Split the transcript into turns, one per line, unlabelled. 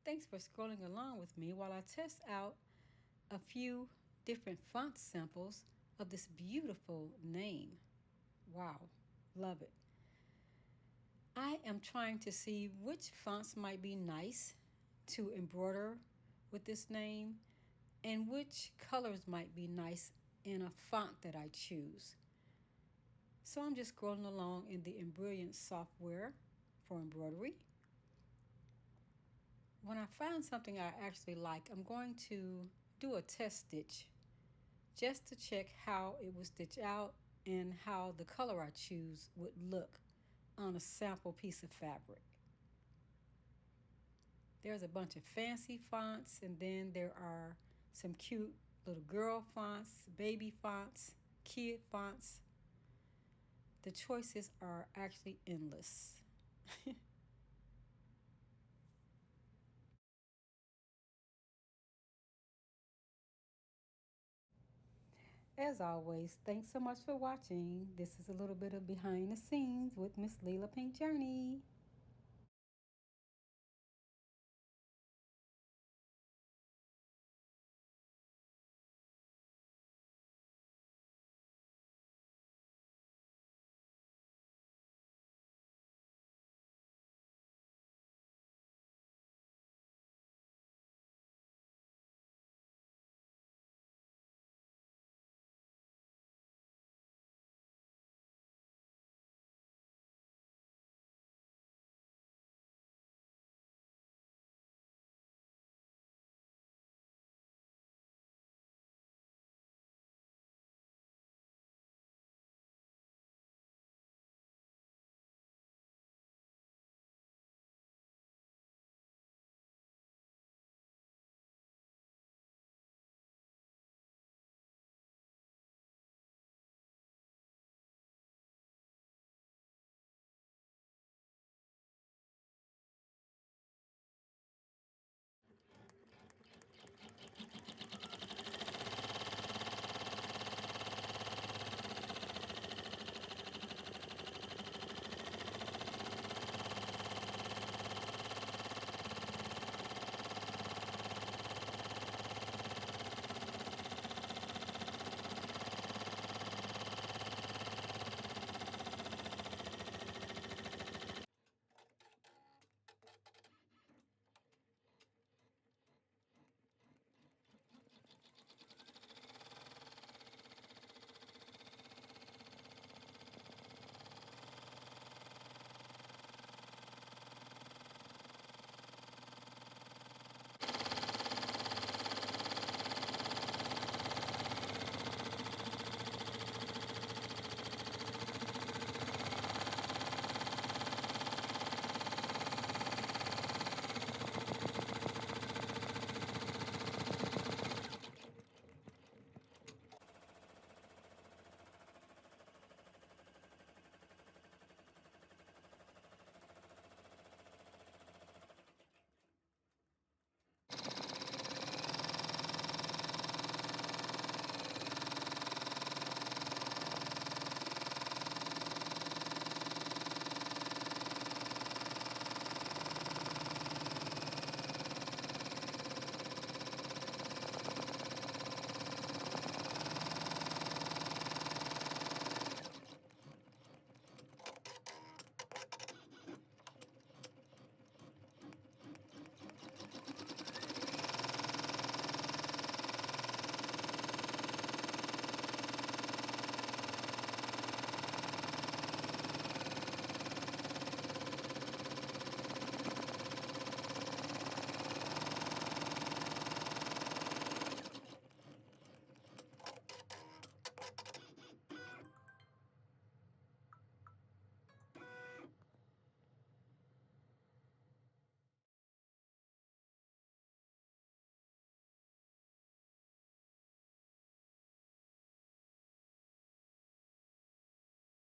Thanks for scrolling along with me while I test out a few different font samples of this beautiful name. Wow, love it. I am trying to see which fonts might be nice to embroider with this name and which colors might be nice in a font that I choose. So I'm just scrolling along in the Embrilliance software for embroidery. When I find something I actually like, I'm going to do a test stitch just to check how it would stitch out and how the color I choose would look on a sample piece of fabric. There's a bunch of fancy fonts, and then there are some cute little girl fonts, baby fonts, kid fonts. The choices are actually endless. As always, thanks so much for watching. This is a little bit of behind the scenes with Miss Leela Pink Journey.